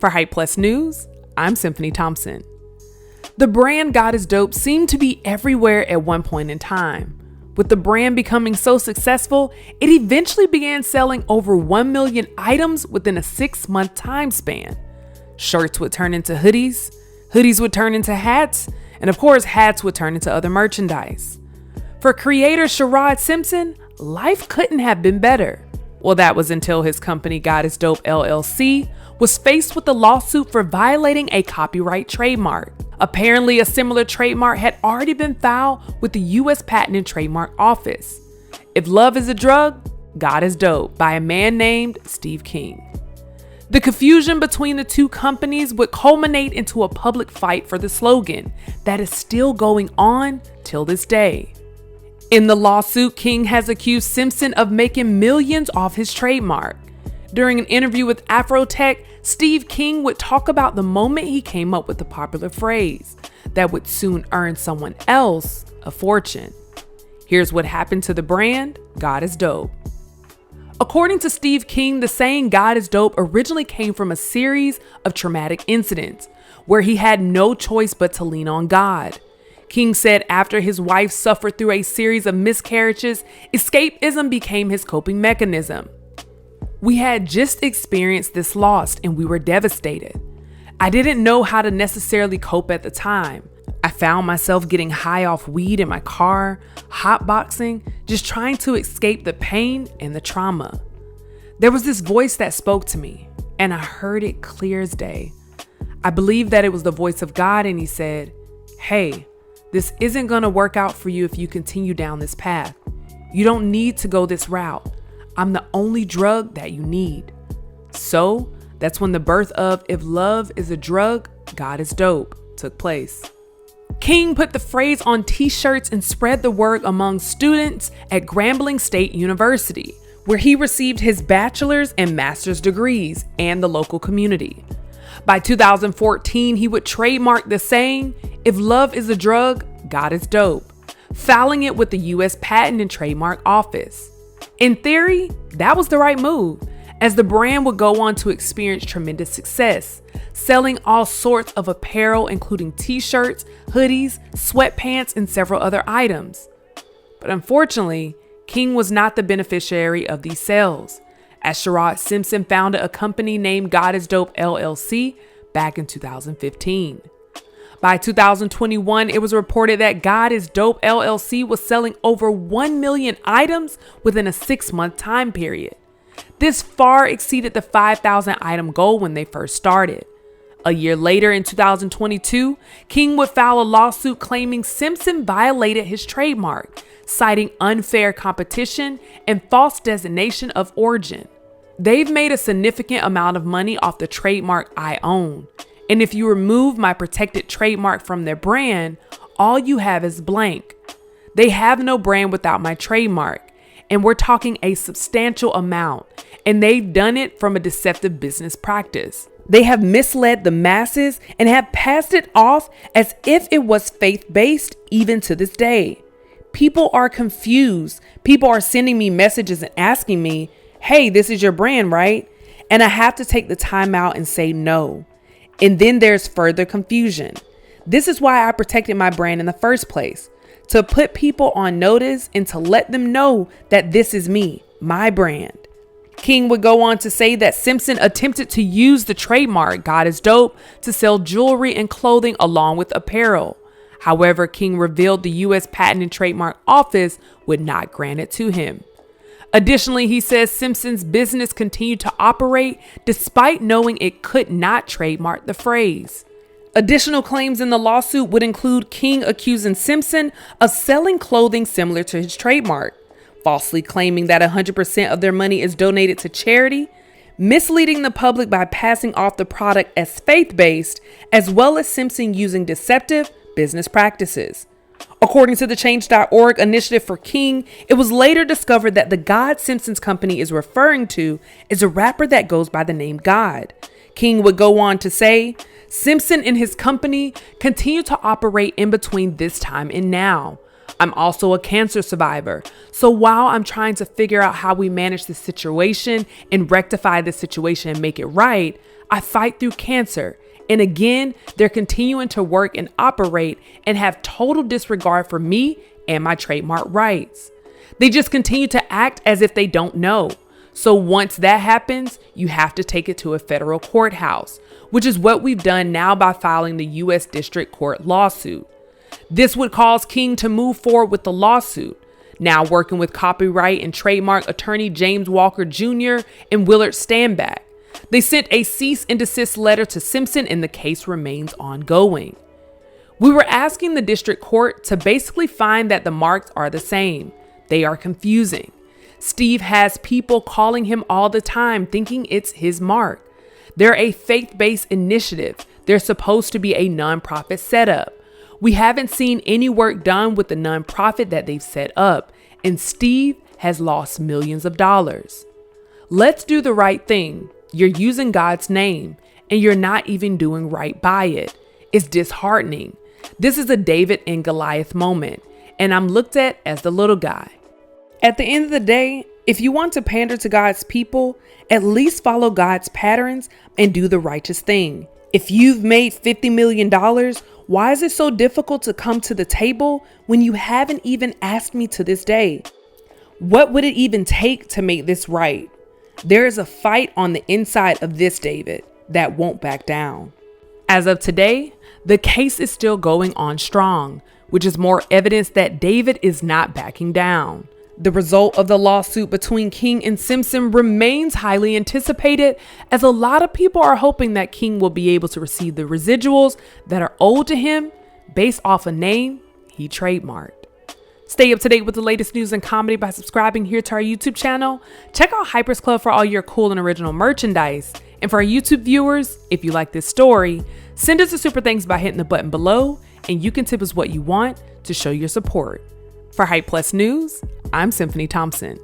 For Hype Plus News, I'm Symphony Thompson. The brand God is Dope seemed to be everywhere at one point in time. With the brand becoming so successful, it eventually began selling over 1 million items within a 6-month time span. Shirts would turn into hoodies, hoodies would turn into hats, and of course, hats would turn into other merchandise. For creator Sherrod Simpson, life couldn't have been better. Well, that was until his company God is Dope LLC was faced with a lawsuit for violating a copyright trademark. Apparently, a similar trademark had already been filed with the U.S. Patent and Trademark Office. If Love is a Drug, God is Dope by a man named Steve King. The confusion between the two companies would culminate into a public fight for the slogan that is still going on till this day. In the lawsuit, King has accused Simpson of making millions off his trademark. During an interview with Afrotech, Steve King would talk about the moment he came up with the popular phrase that would soon earn someone else a fortune. Here's what happened to the brand, God is Dope. According to Steve King, the saying God is Dope originally came from a series of traumatic incidents where he had no choice but to lean on God. King said after his wife suffered through a series of miscarriages, escapism became his coping mechanism. We had just experienced this loss and we were devastated. I didn't know how to necessarily cope at the time. I found myself getting high off weed in my car, hotboxing, just trying to escape the pain and the trauma. There was this voice that spoke to me, and I heard it clear as day. I believed that it was the voice of God, and he said, "Hey, this isn't going to work out for you if you continue down this path. You don't need to go this route. I'm the only drug that you need." So that's when the birth of If Love is a Drug, God is Dope took place. King put the phrase on t-shirts and spread the word among students at Grambling State University, where he received his bachelor's and master's degrees, and the local community. By 2014, he would trademark the saying, "If love is a drug, God is dope," filing it with the U.S. Patent and Trademark Office. In theory, that was the right move, as the brand would go on to experience tremendous success, selling all sorts of apparel, including t-shirts, hoodies, sweatpants, and several other items. But unfortunately, King was not the beneficiary of these sales, as Sherrod Simpson founded a company named God is Dope LLC back in 2015. By 2021, it was reported that God is Dope LLC was selling over 1 million items within a 6-month time period. This far exceeded the 5,000 item goal when they first started. A year later, in 2022, King would file a lawsuit claiming Simpson violated his trademark, citing unfair competition and false designation of origin. They've made a significant amount of money off the trademark I own. And if you remove my protected trademark from their brand, all you have is blank. They have no brand without my trademark, and we're talking a substantial amount, and they've done it from a deceptive business practice. They have misled the masses and have passed it off as if it was faith-based even to this day. People are confused. People are sending me messages and asking me, "Hey, this is your brand, right?" And I have to take the time out and say no. And then there's further confusion. This is why I protected my brand in the first place, to put people on notice and to let them know that this is me, my brand. King would go on to say that Simpson attempted to use the trademark God is Dope to sell jewelry and clothing along with apparel. However, King revealed the U.S. Patent and Trademark Office would not grant it to him. Additionally, he says Simpson's business continued to operate despite knowing it could not trademark the phrase. Additional claims in the lawsuit would include King accusing Simpson of selling clothing similar to his trademark, falsely claiming that 100% of their money is donated to charity, misleading the public by passing off the product as faith-based, as well as Simpson using deceptive business practices. According to the Change.org initiative for King, it was later discovered that the God Simpson's company is referring to is a rapper that goes by the name God. King would go on to say, Simpson and his company continue to operate in between this time and now. I'm also a cancer survivor, so while I'm trying to figure out how we manage the situation and rectify the situation and make it right, I fight through cancer. And again, they're continuing to work and operate and have total disregard for me and my trademark rights. They just continue to act as if they don't know. So once that happens, you have to take it to a federal courthouse, which is what we've done now by filing the U.S. District Court lawsuit. This would cause King to move forward with the lawsuit, now working with copyright and trademark attorney James Walker Jr. and Willard Stanback. They sent a cease and desist letter to Simpson and the case remains ongoing. We were asking the district court to basically find that the marks are the same. They are confusing. Steve has people calling him all the time thinking it's his mark. They're a faith-based initiative. They're supposed to be a nonprofit setup. We haven't seen any work done with the nonprofit that they've set up, and Steve has lost millions of dollars. Let's do the right thing. You're using God's name, and you're not even doing right by it. It's disheartening. This is a David and Goliath moment, and I'm looked at as the little guy. At the end of the day, if you want to pander to God's people, at least follow God's patterns and do the righteous thing. If you've made $50 million, why is it so difficult to come to the table when you haven't even asked me to this day? What would it even take to make this right? There is a fight on the inside of this David that won't back down. As of today, the case is still going on strong, which is more evidence that David is not backing down. The result of the lawsuit between King and Simpson remains highly anticipated, as a lot of people are hoping that King will be able to receive the residuals that are owed to him based off a name he trademarked. Stay up to date with the latest news and comedy by subscribing here to our YouTube channel. Check out Hypers Club for all your cool and original merchandise. And for our YouTube viewers, if you like this story, send us a super thanks by hitting the button below, and you can tip us what you want to show your support. For Hype Plus News, I'm Symphony Thompson.